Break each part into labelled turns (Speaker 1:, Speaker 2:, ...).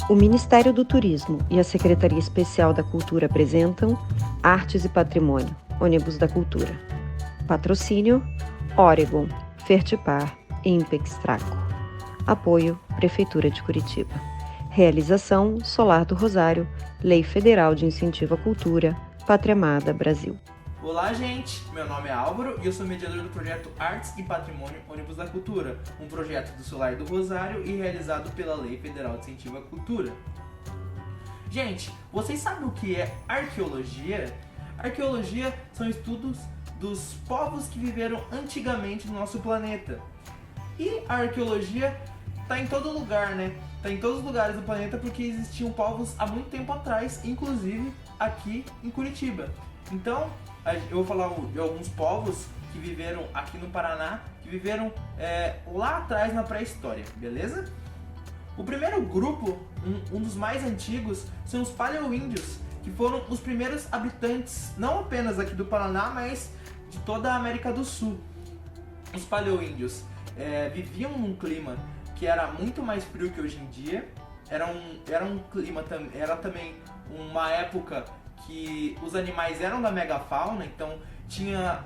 Speaker 1: O Ministério do Turismo e a Secretaria Especial da Cultura apresentam Artes e Patrimônio, Ônibus da Cultura. Patrocínio: Oregon, Fertipar e Impex Traco. Apoio: Prefeitura de Curitiba. Realização: Solar do Rosário, Lei Federal de Incentivo à Cultura, Pátria Amada, Brasil.
Speaker 2: Olá, gente! Meu nome é Álvaro e eu sou mediador do projeto Artes e Patrimônio Ônibus da Cultura, um projeto do Solar do Rosário e realizado pela Lei Federal de Incentivo à Cultura. Gente, vocês sabem o que é arqueologia? Arqueologia são estudos dos povos que viveram antigamente no nosso planeta. E a arqueologia está em todo lugar, né? Está em todos os lugares do planeta porque existiam povos há muito tempo atrás, inclusive aqui em Curitiba. Então, eu vou falar de alguns povos que viveram aqui no Paraná, que viveram lá atrás na pré-história, beleza? O primeiro grupo, um dos mais antigos, são os paleoíndios, que foram os primeiros habitantes, não apenas aqui do Paraná, mas de toda a América do Sul. Os paleoíndios viviam num clima que era muito mais frio que hoje em dia, era também uma época que os animais eram da megafauna, então tinha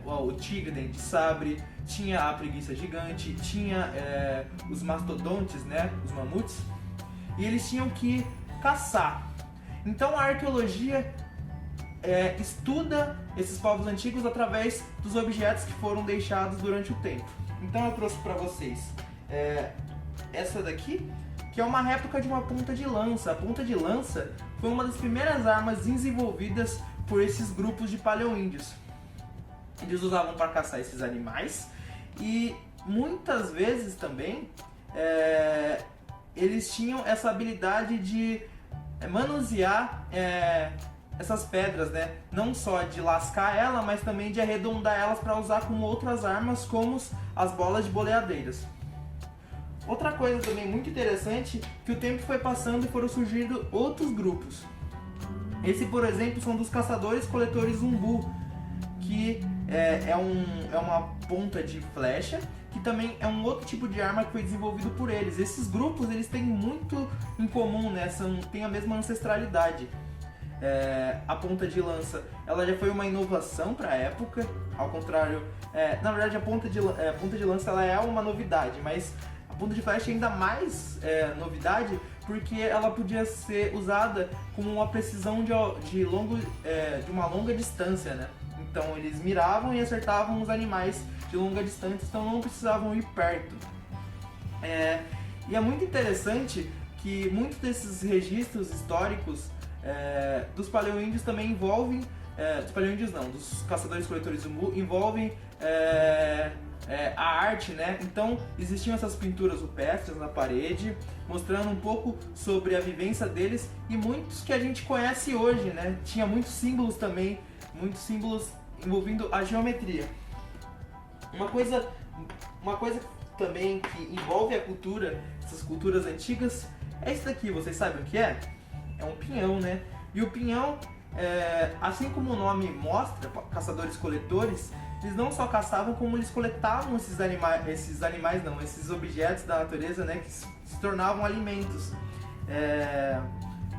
Speaker 2: o tigre dente de sabre, tinha a preguiça gigante, tinha os mastodontes, né, os mamutes, e eles tinham que caçar. Então a arqueologia estuda esses povos antigos através dos objetos que foram deixados durante o tempo. Então eu trouxe para vocês essa daqui, que é uma réplica de uma ponta de lança. A ponta de lança foi uma das primeiras armas desenvolvidas por esses grupos de paleoíndios. Eles usavam para caçar esses animais e muitas vezes também eles tinham essa habilidade de manusear essas pedras, né? Não só de lascar ela, mas também de arredondar elas para usar como outras armas, como as bolas de boleadeiras. Outra coisa também muito interessante, que o tempo foi passando e foram surgindo outros grupos. Esse, por exemplo, são dos caçadores-coletores umbu, que é uma ponta de flecha, que também é um outro tipo de arma que foi desenvolvido por eles. Esses grupos eles têm muito em comum, né? Têm a mesma ancestralidade. A ponta de lança, ela já foi uma inovação para a época, ao contrário, na verdade a ponta de lança ela é uma novidade, mas a ponta de flecha é ainda mais novidade, porque ela podia ser usada com uma precisão de uma longa distância, né? Então eles miravam e acertavam os animais de longa distância, então não precisavam ir perto. E é muito interessante que muitos desses registros históricos dos paleoíndios também envolvem, dos caçadores-coletores umbu, envolvem a arte, né? Então existiam essas pinturas rupestres na parede, mostrando um pouco sobre a vivência deles e muitos que a gente conhece hoje, né? Tinha muitos símbolos também, muitos símbolos envolvendo a geometria. Uma coisa também que envolve a cultura, essas culturas antigas, é isso daqui. Vocês sabem o que é? É um pinhão, né? E o pinhão, assim como o nome mostra, caçadores-coletores, eles não só caçavam, como eles coletavam esses objetos da natureza, né, que se tornavam alimentos.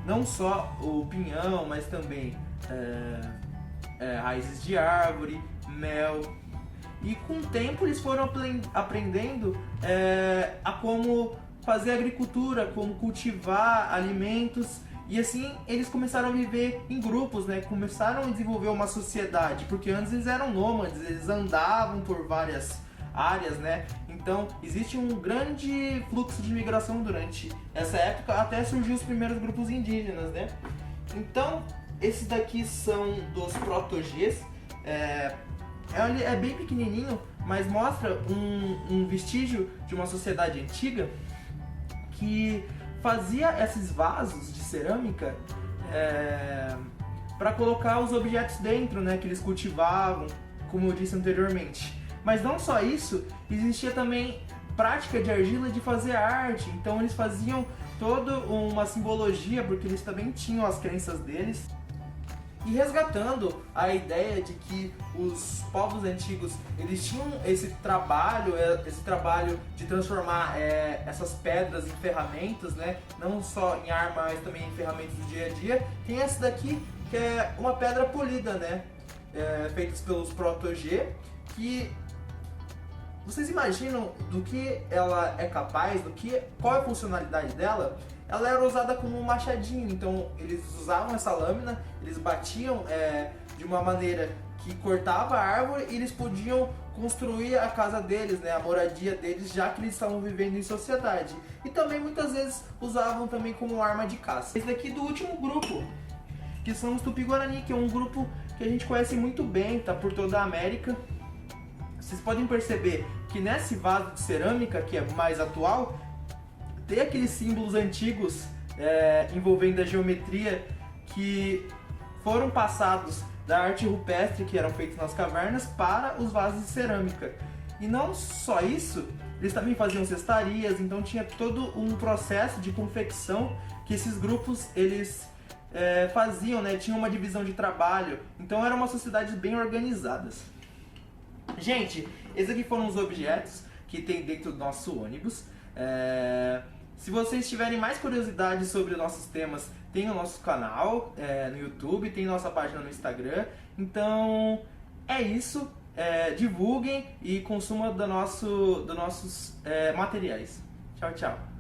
Speaker 2: Não só o pinhão, mas também raízes de árvore, mel. E com o tempo eles foram aprendendo a como fazer agricultura, como cultivar alimentos. E assim eles começaram a viver em grupos, né? Começaram a desenvolver uma sociedade, porque antes eles eram nômades, eles andavam por várias áreas, né? Então existe um grande fluxo de migração durante essa época, até surgir os primeiros grupos indígenas, né? Então esses daqui são dos proto-Gs. É bem pequenininho, mas mostra um vestígio de uma sociedade antiga que fazia esses vasos de cerâmica para colocar os objetos dentro, né, que eles cultivavam, como eu disse anteriormente. Mas não só isso, existia também prática de argila de fazer arte, então eles faziam toda uma simbologia, porque eles também tinham as crenças deles. e resgatando a ideia de que os povos antigos eles tinham esse trabalho de transformar essas pedras em ferramentas, né? Não só em arma, mas também em ferramentas do dia a dia. Tem essa daqui que é uma pedra polida, né? Feitas pelos Proto-G, que vocês imaginam do que ela é capaz, qual é a funcionalidade dela? Ela era usada como um machadinho, então eles usavam essa lâmina, eles batiam de uma maneira que cortava a árvore e eles podiam construir a casa deles, né, a moradia deles, já que eles estavam vivendo em sociedade. E também muitas vezes usavam também como arma de caça. Esse daqui do último grupo, que são os Tupi-Guarani, que é um grupo que a gente conhece muito bem, tá por toda a América. Vocês podem perceber que nesse vaso de cerâmica, que é mais atual, tem aqueles símbolos antigos envolvendo a geometria que foram passados da arte rupestre que eram feitos nas cavernas para os vasos de cerâmica. E não só isso, eles também faziam cestarias, então tinha todo um processo de confecção que esses grupos eles faziam, né? Tinha uma divisão de trabalho, então eram uma sociedade bem organizadas. Gente, esses aqui foram os objetos que tem dentro do nosso ônibus. Se vocês tiverem mais curiosidade sobre nossos temas, tem o nosso canal no YouTube, tem nossa página no Instagram. Então é isso, divulguem e consumam dos nossos materiais. Tchau, tchau.